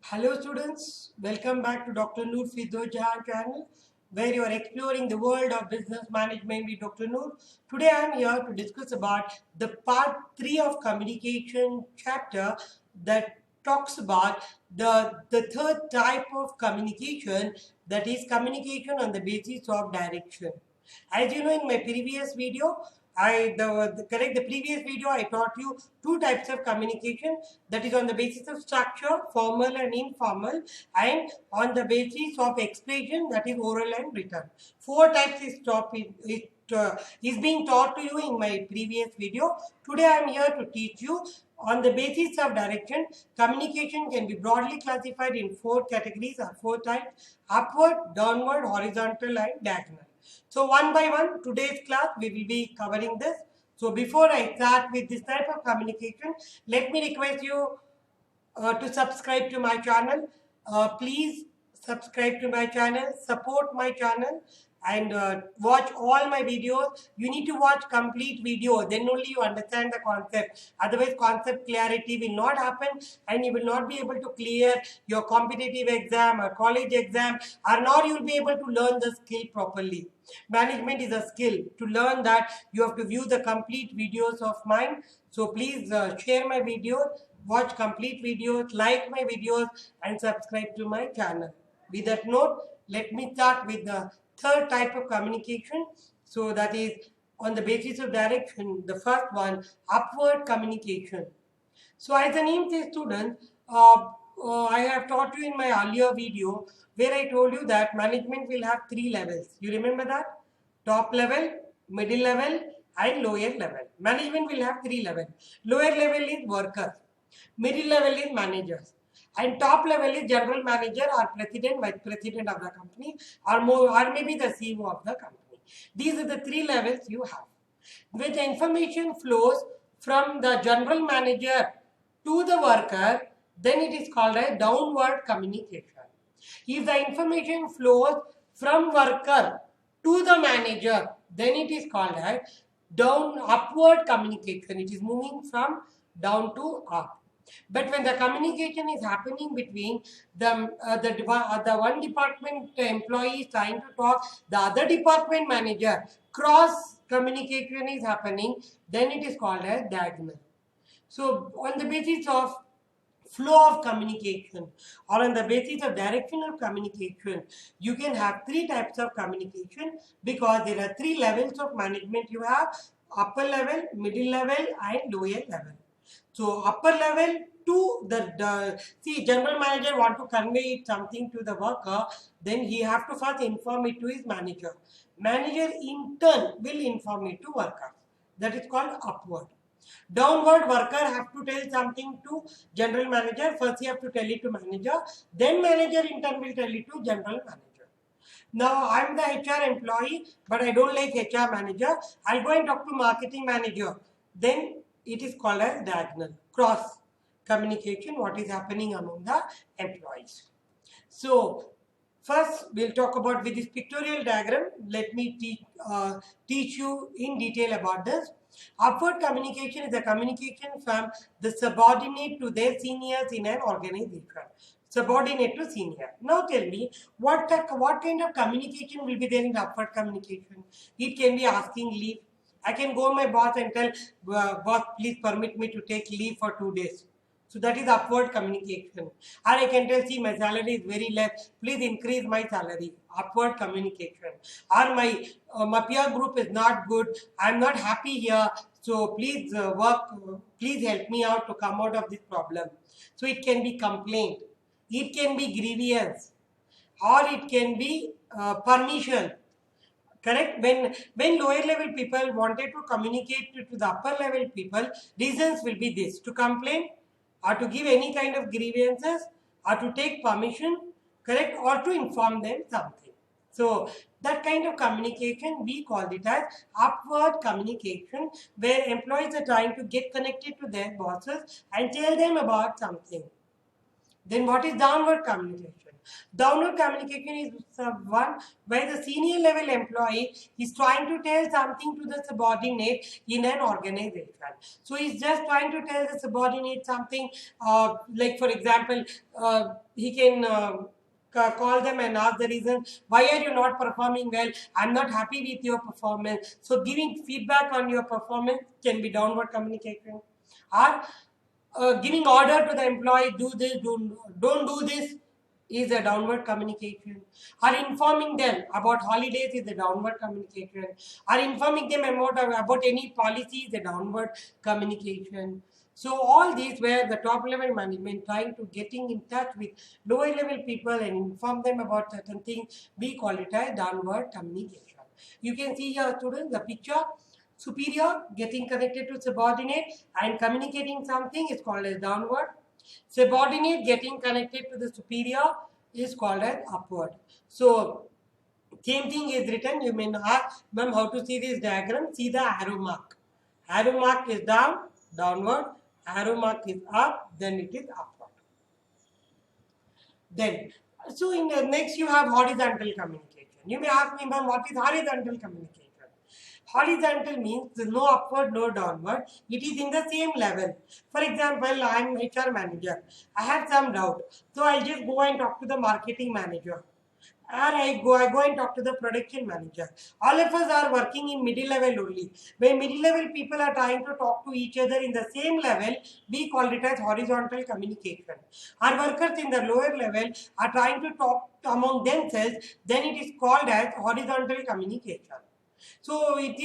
Hello students, welcome back to Dr. Noor Fiddo Jahan channel where you are exploring the world of business management with Dr. Noor. Today I am here to discuss about the part 3 of communication chapter that talks about the third type of communication, that is communication on the basis of direction. As you know, in my previous video, the previous video I taught you two types of communication, that is on the basis of structure, formal and informal, and on the basis of expression, that is oral and written. Four types is being taught to you in my previous video. Today I am here to teach you on the basis of direction. Communication can be broadly classified in four categories or four types: upward, downward, horizontal and diagonal. So one by one, today's class we will be covering this. So before I start with this type of communication, let me request you to subscribe to my channel. Please subscribe to my channel, support my channel, and watch all my videos. You need to watch complete video, then only you understand the concept. Otherwise concept clarity will not happen and you will not be able to clear your competitive exam or college exam, or nor you will be able to learn the skill properly. Management is a skill. To learn that, you have to view the complete videos of mine. So please share my videos, watch complete videos, like my videos and subscribe to my channel. With that note, let me start with the third type of communication. So that is on the basis of direction. The first one, upward communication. So as the name says, students, I have taught you in my earlier video where I told you that management will have three levels. You remember that? Top level, middle level and lower level. Management will have three levels. Lower level is workers. Middle level is managers. And top level is general manager or president, vice president of the company, or more, or maybe the CEO of the company. These are the three levels you have. When the information flows from the general manager to the worker, then it is called a downward communication. If the information flows from worker to the manager, then it is called a upward communication. It is moving from down to up. But when the communication is happening between the one department employee is trying to talk, the other department manager, cross communication is happening, then it is called a diagonal. So on the basis of flow of communication or on the basis of direction of communication, you can have three types of communication because there are three levels of management. You have upper level, middle level and lower level. So upper level to see, general manager want to convey something to the worker, then he have to first inform it to his manager. Manager in turn will inform it to worker. That is called upward. Downward, worker have to tell something to general manager. First he have to tell it to manager. Then manager in turn will tell it to general manager. Now I am the HR employee, but I don't like HR manager. I'll go and talk to marketing manager. Then it is called as diagonal, cross communication, what is happening among the employees. So first we'll talk about with this pictorial diagram. Let me teach you in detail about this. Upward communication is a communication from the subordinate to their seniors in an organization. Subordinate to senior. Now tell me, what kind of communication will be there in upward communication? It can be asking leave. I can go to my boss and tell, boss, please permit me to take leave for 2 days. So that is upward communication. Or I can tell, see, my salary is very less, please increase my salary. Upward communication. Or my peer group is not good, I am not happy here, so please please help me out to come out of this problem. So it can be complaint, it can be grievance, or it can be permission. Correct? When lower level people wanted to communicate to the upper level people, reasons will be this: to complain, or to give any kind of grievances, or to take permission, correct, or to inform them something. So that kind of communication, we call it as upward communication, where employees are trying to get connected to their bosses and tell them about something. Then what is downward communication? Downward communication is one where the senior level employee is trying to tell something to the subordinate in an organization. So he's just trying to tell the subordinate something, like for example, he can call them and ask the reason why are you not performing well. I'm not happy with your performance. So giving feedback on your performance can be downward communication. Or giving order to the employee, do this, don't do this, is a downward communication. Or informing them about holidays is a downward communication. Or informing them about any policy is a downward communication. So all these where the top level management trying to getting in touch with lower level people and inform them about certain things, we call it as downward communication. You can see here, students, the picture. Superior getting connected to subordinate and communicating something is called as downward. Subordinate getting connected to the superior is called as upward. So same thing is written. You may ask, ma'am, how to see this diagram? See the arrow mark. Arrow mark is down, downward. Arrow mark is up, then it is upward. Then, so in the next you have horizontal communication. You may ask me, ma'am, what is horizontal communication? Horizontal means no upward, no downward. It is in the same level. For example, I am HR manager. I have some doubt. So I'll just go and talk to the marketing manager. Or I go and talk to the production manager. All of us are working in middle level only. When middle level people are trying to talk to each other in the same level, we call it as horizontal communication. Our workers in the lower level are trying to talk among themselves, then it is called as horizontal communication. So it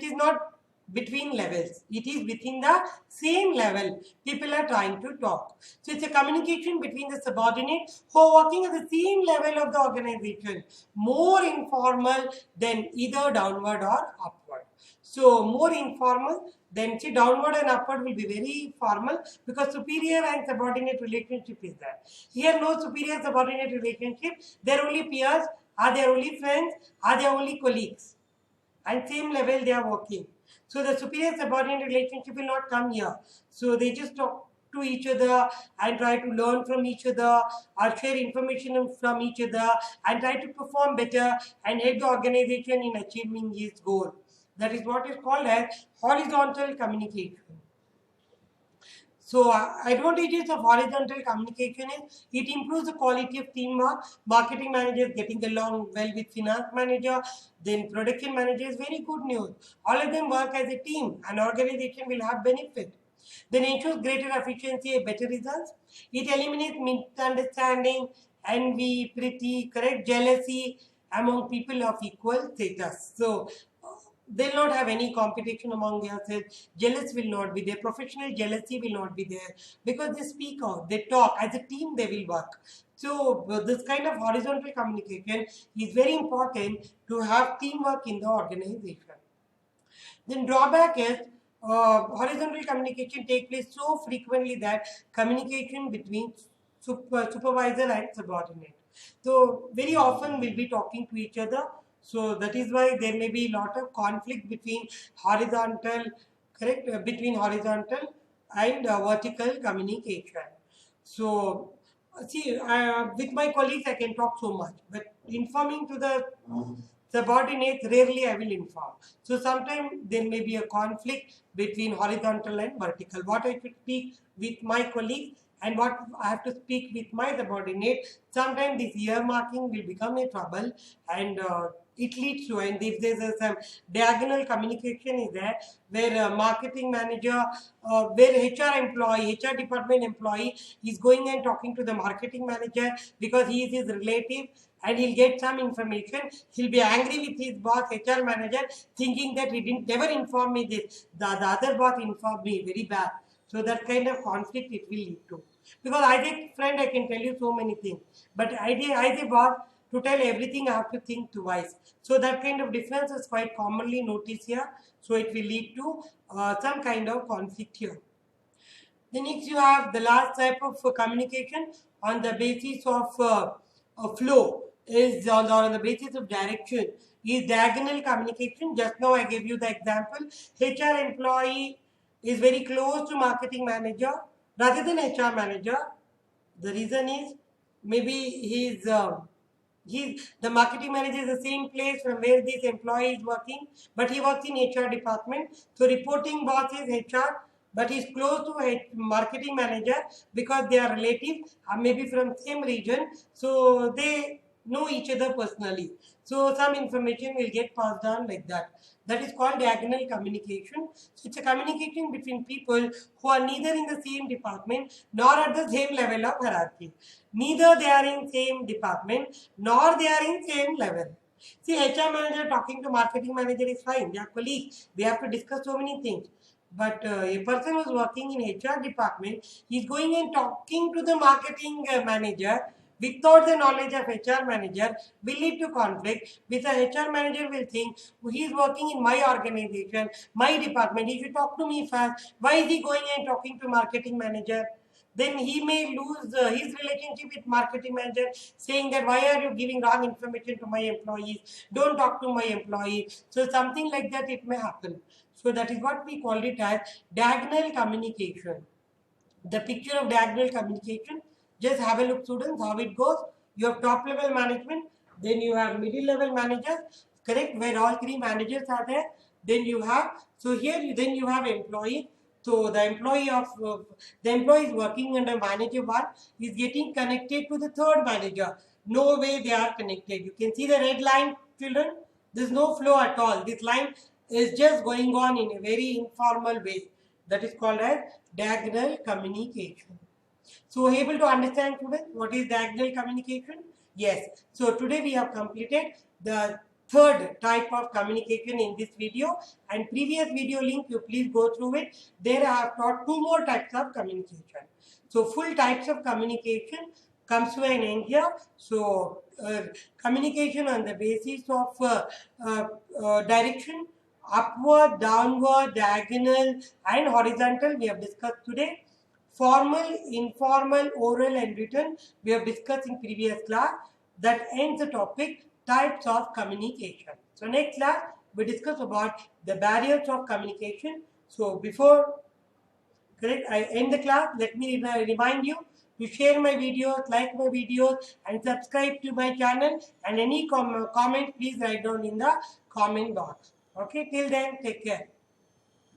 is not between levels. It is within the same level. People are trying to talk. So it's a communication between the subordinates who are working at the same level of the organization. More informal than either downward or upward. So more informal, then see downward and upward will be very formal because superior and subordinate relationship is there. Here no superior subordinate relationship. They are only peers. Are they only friends? Are they only colleagues? And same level they are working. So the superior subordinate relationship will not come here. So they just talk to each other and try to learn from each other or share information from each other and try to perform better and help the organization in achieving its goal. That is what is called as horizontal communication. So advantages of horizontal communication is it improves the quality of teamwork. Marketing manager getting along well with finance manager, then production manager is very good news. All of them work as a team and organization will have benefit. Then ensures greater efficiency and better results. It eliminates misunderstanding, envy, pretty, correct, jealousy among people of equal status. So they'll not have any competition among themselves. Jealous will not be there. Professional jealousy will not be there because they speak out, they talk. As a team, they will work. So this kind of horizontal communication is very important to have teamwork in the organization. Then drawback is horizontal communication takes place so frequently that communication between supervisor and subordinate. So very often we'll be talking to each other. So that is why there may be a lot of conflict between horizontal, correct, between horizontal and vertical communication. So see, with my colleagues I can talk so much, but informing to the subordinates rarely I will inform. So sometimes there may be a conflict between horizontal and vertical. What I should speak with my colleagues and what I have to speak with my subordinate. Sometimes this earmarking will become a trouble and it leads to, and if there's some diagonal communication is there where marketing manager, where HR employee, HR department employee is going and talking to the marketing manager because he is his relative and he'll get some information. He'll be angry with his boss, HR manager, thinking that he didn't never inform me this. The other boss informed me, very bad. So that kind of conflict it will lead to. Because as a friend, I can tell you so many things. But as a boss, to tell everything, I have to think twice. So that kind of difference is quite commonly noticed here. So it will lead to some kind of conflict here. The next you have the last type of communication on the basis of flow is on the basis of direction is diagonal communication. Just now I gave you the example. HR employee is very close to marketing manager rather than HR manager. The reason is maybe he's the marketing manager is the same place from where this employee is working, but he works in HR department. So reporting boss is HR, but he's close to a marketing manager because they are relatives, maybe from same region. So they know each other personally. So some information will get passed on like that. That is called diagonal communication. So it's a communication between people who are neither in the same department nor at the same level of hierarchy. Neither they are in same department nor they are in same level. See, HR manager talking to marketing manager is fine. They are colleagues. They have to discuss so many things. But a person who is working in HR department, he is going and talking to the marketing manager without the knowledge of HR manager will lead to conflict. With the HR manager will think, he is working in my organization, my department, he should talk to me first. Why is he going and talking to marketing manager? Then he may lose his relationship with marketing manager, saying that why are you giving wrong information to my employees? Don't talk to my employees. So something like that it may happen. So that is what we call it as diagonal communication. The picture of diagonal communication, just have a look students how it goes. You have top level management, then you have middle level managers, correct, where all three managers are there. Then you have, so here then you have employee. So the employee is working under manager 1 is getting connected to the third manager. No way they are connected. You can see the red line, children. There's no flow at all. This line is just going on in a very informal way. That is called as diagonal communication. So able to understand students what is diagonal communication? Yes. So today we have completed the third type of communication in this video, and previous video link you please go through it. There I have taught two more types of communication. So full types of communication comes to an end here. So communication on the basis of direction, upward, downward, diagonal and horizontal we have discussed today. Formal, informal, oral and written we have discussed in previous class. That ends the topic types of communication. So next class we discuss about the barriers of communication. So before I end the class, let me remind you to share my videos, like my videos and subscribe to my channel, and any comment please write down in the comment box. Okay, till then take care.